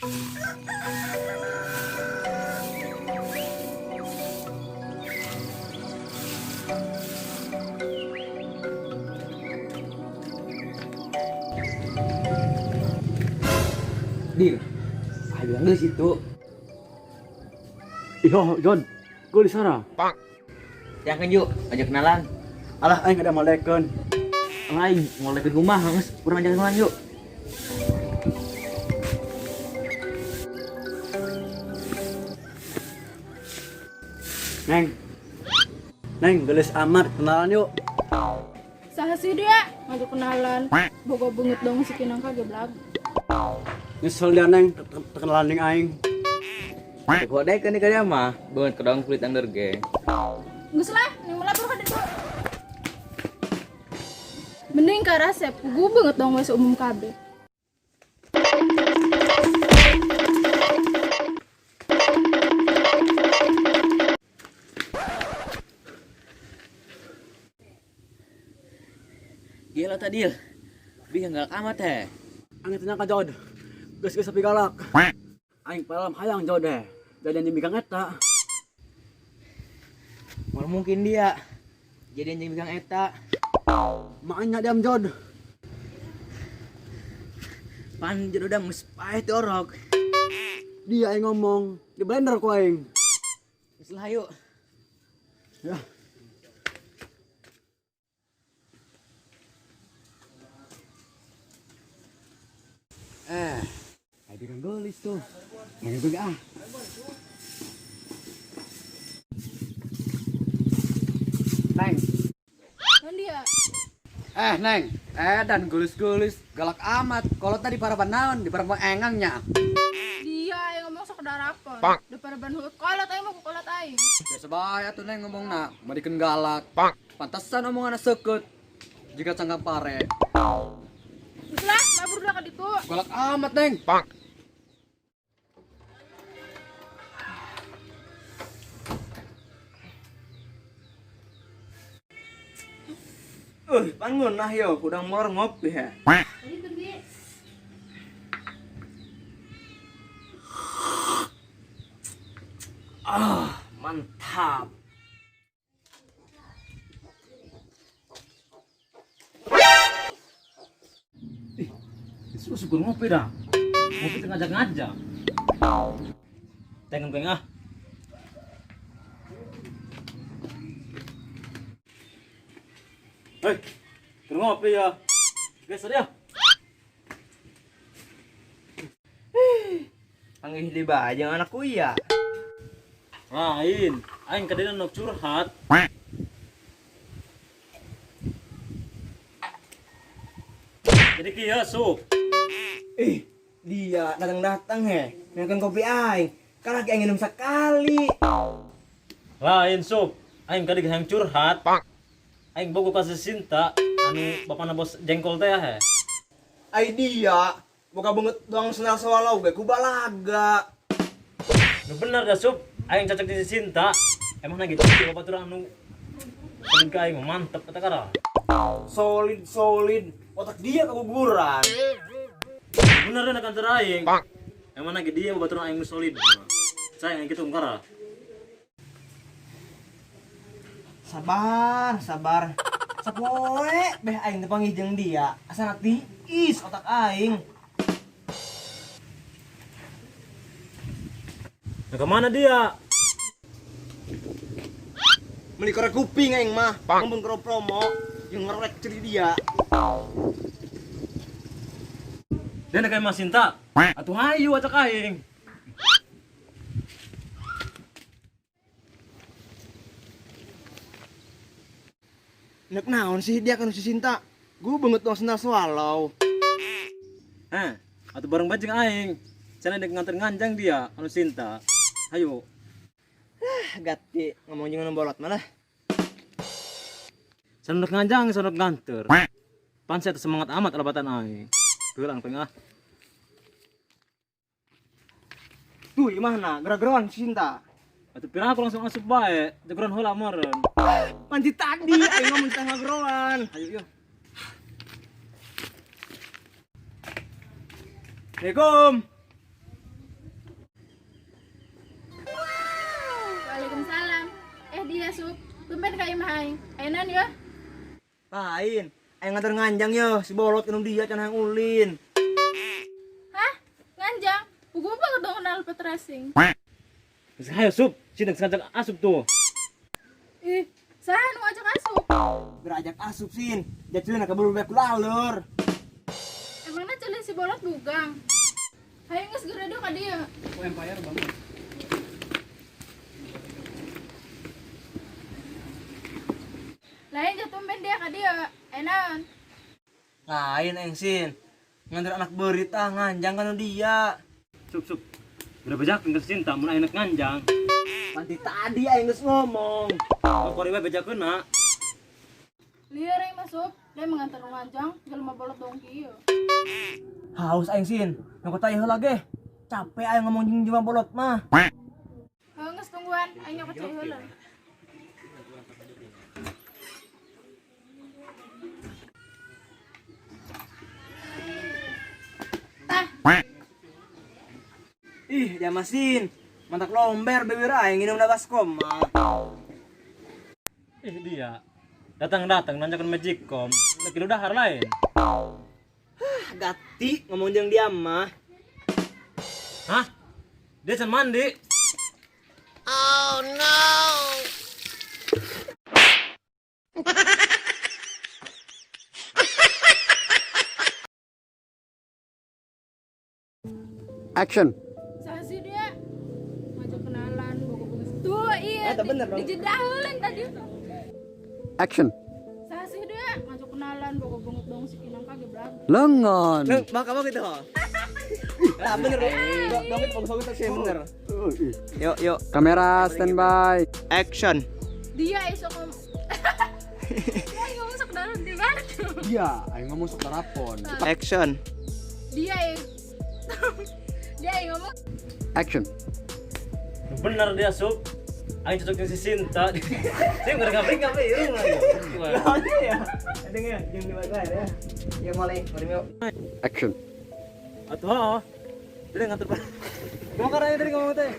Dir, ayo bilang di situ. Iyo, John, gue di sana. Yang kan yuk, ajak kenalan. Alah, aing ada malekeun. Aing mau lagi rumah, nges kurang ajak kenalan yuk. Neng, gelis amat kenalan yuk. Saha sih dia ngajak kenalan. Boga banget dong si Kinang kagak belag. Nyesel dia neng, terkenalan ning aing. Kode kan nih kaya mah, banget kedong kulit under ge. Geus lah, ning melapor ka ditu. Mending ka resep, gue banget dong wes umum kabeh. Gila tadi ya, bingung galak amat he. Angin tanya ka Jod. Geus sapi galak. Aing palam hayang Jod deh. Jadian di bikang eta. Mau mungkin dia jadi anjing bilang eta. Makanya diam Jod. Panjir udah muspait orok. Dia aing ngomong, di blender ku aing. Setelah yuk. Ya. Ayo bilang gelis tuh. Ayo gue ah. Neng. Kan dia. Neng. Dan gelis-gelis galak amat. Kalau tadi para naon di para engangnya. Dia yang ngomong sok darapan. Daripada ban heukeut kolot aing mah ku kolot aing. Biasa bae atuh neng ngomongna, madikeun galak. Pantesan omonganna seukeut. Jika sangka pare. Geus lah, labur dah ka ditu. Galak amat neng. Bangun lah yo, udah mau ngopi ya. Tadi tuh dia. Mantap. Itu suka ngopi dah. Ngopi tengah ngajak-ngajak. Tengok ah. Hei, ngopi ya. Geser ya. Panggil di bajang anakku ya. Lain, aing kadina nok curhat. Jadi kieu sup. Dia datang-datang he. Makan kopi aing. Kan lagi minum sekali. Lain sup, aing kadi hayang curhat. Aing bogo kasih Sinta anu bapana bos jengkol teh he. Ai dia boga banget doang senal sawalau ge ku balaga. Nu bener dah sup, aing cocok di Sinta. Emang lagi gitu batur anu paling ka aing mantep kata kara. Solid. Otak dia keguguran. Bener dan akan teraing. Emang lagi dia batur aing solid. Sayang gitu kara. Sabar. Sapoe beh aing teu panggih jeung dia. Asana tiis otak aing. Nah, kemana dia? Meuli korek kuping aing mah. Ngomong ke promo jeung ngerek ceri dia. Dia nak Mas Sinta. Atuh hayu acak aing. Nek naon sih dia kan si Sinta? Gue banget dong senal swallow. Atuh bareng bajeng aing. Sana dek nganter nganjang dia anu Sinta. Hayu. Gati ngomong jeung bolot malah. Sana dek nganjang, sana dek nganter. Panset semangat amat alabatan aing. Geurang tengah. Tuh, gimana? Gerak-gerakan si Sinta. Atuh pirang aku langsung asup bae. Jagoran heula meureun. Panti tadi aing ngomong teh ngagroan. Ayo yo. Assalamualaikum. dia sup. Tumben kayak main. Ainan ya. Lain. Aing nganter nganjang yo, si bolot inum dia can hayang ulin. Hah? Nganjang? Buku banget dong kenal pet racing. Geus hayo sup, cinta ngajak asup tuh. Ih, saha nu ngajak asup? Berajak asup sin. Jatuhin ka bulu bek lalur. Emangnya celin si bolot bugang. Hayo geus geredo ka dia. Empire banget. Lain jatuh ben dia ka dia. Enan. Lain aing sin. Nganter anak berita nganjang kan dia. Sup. Udah bejak geus cinta mun ayeuna nganjang. Panti tadi aing geus ngomong. Pokori we bejakeun na. Liar yang masuk, dia mengantar nganjang, jelema bolot dong kieu. Haus aing sin. Nyokot aya heula ge. Capek aing ngomong jeung jelema bolot mah. Geus tungguan, aing nyokot cai heula. Ih, dia masin. Mantak lomber bibir aing nginum da baskom mah. Dia datang nanyakan magicom lagi lu dahar lain. Gati ngomong jeung dia mah. Hah? Dia can mandi. Oh no! Action. Saha sih dia? Ngajak kenalan, bogo-bogo. Tuh, iya. Eta bener dong. Dijeda heuleun tadi. Action. Saha sih dia? Ngajak kenalan, bogo-bogo dong si Kinang kage blag. Lengan. Maka gitu. Lah bener dong. Dongit bagus-bagus sih bener. Yuk. Kamera standby. Action. Dia iso ngomong. Dia ngomong sok dalam di mana? Iya, ayo ngomong sok telepon. Action. Dia ngomong. Action. Bener dia sup. Aing cocok dengan si Sinta. Dia ngabring irung lagi. Ya. Adengnya jeung di mana ya. Ya mulai yuk. Action. Atuh, dia ngatur. Mau karanya tadi ngomong teh.